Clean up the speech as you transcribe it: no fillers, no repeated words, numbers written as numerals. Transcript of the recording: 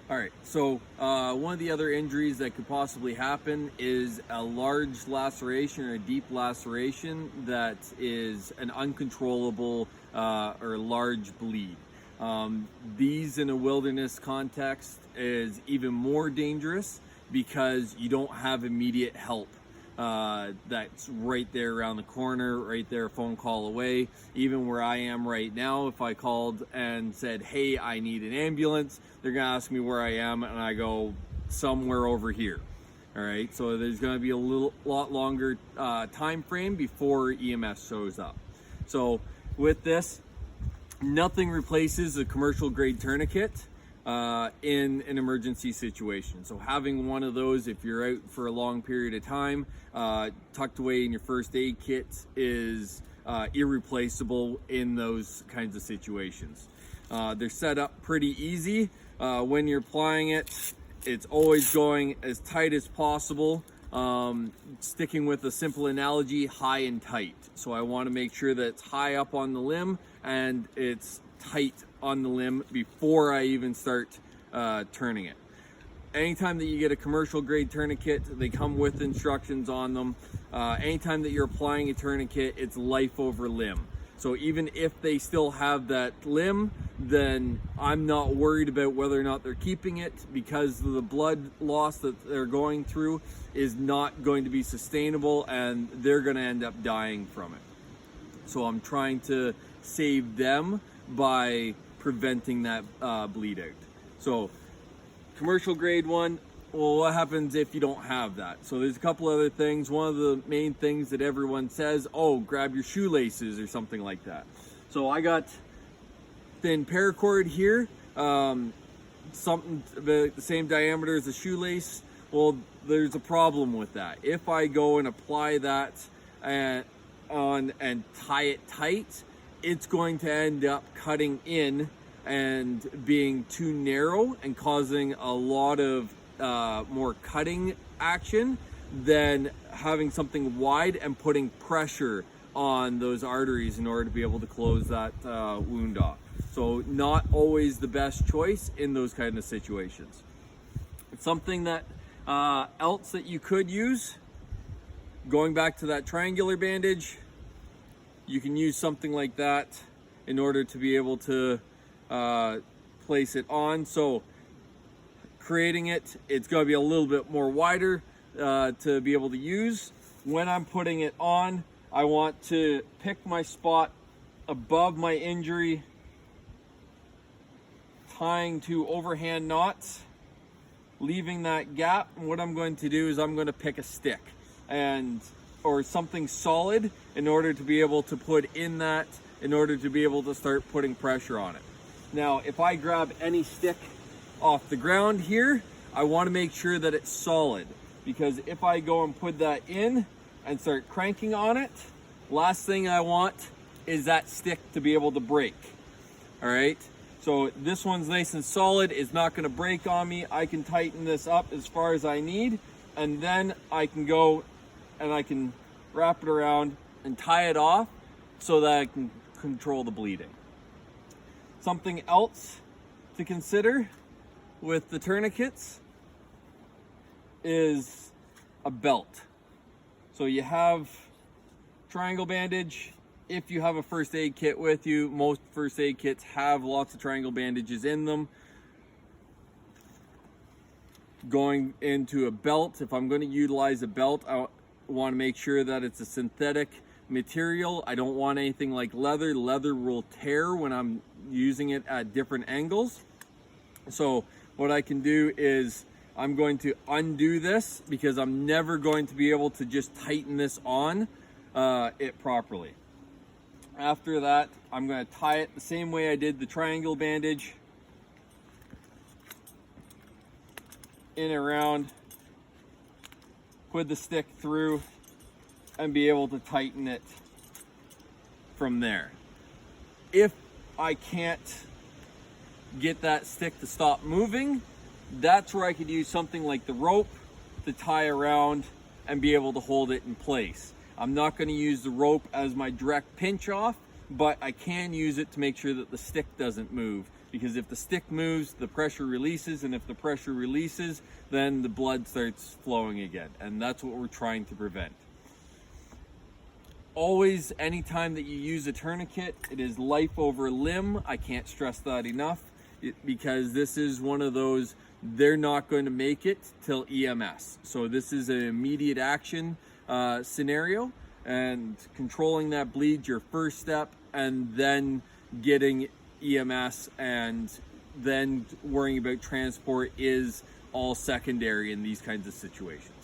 All right, so one of the other injuries that could possibly happen is a large laceration or a deep laceration that is an uncontrollable or large bleed. These in a wilderness context is even more dangerous because you don't have immediate help. That's right there around the corner, right there, a phone call away. Even where I am right now, if I called and said, hey, I need an ambulance, they're gonna ask me where I am, and I go somewhere over here. All right, so there's gonna be a lot longer time frame before EMS shows up. So with this, nothing replaces a commercial grade tourniquet in an emergency situation. So having one of those, if you're out for a long period of time, tucked away in your first aid kit is irreplaceable in those kinds of situations. They're set up pretty easy. When you're applying it, it's always going as tight as possible. Sticking with a simple analogy, high and tight. So I want to make sure that it's high up on the limb and it's tight on the limb before I even start turning it. Anytime that you get a commercial grade tourniquet, they come with instructions on them. Anytime that you're applying a tourniquet, it's life over limb. So even if they still have that limb, then I'm not worried about whether or not they're keeping it, because the blood loss that they're going through is not going to be sustainable and they're going to end up dying from it. So I'm trying to save them by preventing that bleed out. So commercial grade one, well, what happens if you don't have that? So there's a couple other things. One of the main things that everyone says, oh, grab your shoelaces or something like that. So I got thin paracord here, something about the same diameter as a shoelace. Well, there's a problem with that. If I go and apply that on and tie it tight, it's going to end up cutting in and being too narrow and causing a lot of more cutting action than having something wide and putting pressure on those arteries in order to be able to close that wound off. So not always the best choice in those kind of situations. It's something that else that you could use, going back to that triangular bandage, you can use something like that in order to be able to place it on. So creating it, it's going to be a little bit more wider to be able to use. When I'm putting it on, I want to pick my spot above my injury, tying 2 overhand knots, leaving that gap. And what I'm going to do is I'm going to pick a stick or something solid in order to be able to put in that, in order to be able to start putting pressure on it. Now, if I grab any stick off the ground here, I want to make sure that it's solid, because if I go and put that in and start cranking on it, last thing I want is that stick to be able to break. All right, so this one's nice and solid, it's not going to break on me. I can tighten this up as far as I need, and then I can go and I can wrap it around and tie it off so that I can control the bleeding. Something else to consider with the tourniquets is a belt. So you have triangle bandage. If you have a first aid kit with you, most first aid kits have lots of triangle bandages in them. Going into a belt, if I'm going to utilize a belt, I want to make sure that it's a synthetic material. I don't want anything like leather. Leather will tear when I'm using it at different angles. So what I can do is I'm going to undo this, because I'm never going to be able to just tighten this on it properly. After that, I'm going to tie it the same way I did the triangle bandage, in around, put the stick through, and be able to tighten it from there. If I can't get that stick to stop moving, that's where I could use something like the rope to tie around and be able to hold it in place. I'm not going to use the rope as my direct pinch off, but I can use it to make sure that the stick doesn't move, because if the stick moves, the pressure releases, and if the pressure releases, then the blood starts flowing again, and that's what we're trying to prevent. Always, anytime that you use a tourniquet, it is life over limb. I can't stress that enough, because this is one of those, they're not going to make it till EMS. So this is an immediate action scenario, and controlling that bleed your first step, and then getting EMS and then worrying about transport is all secondary in these kinds of situations.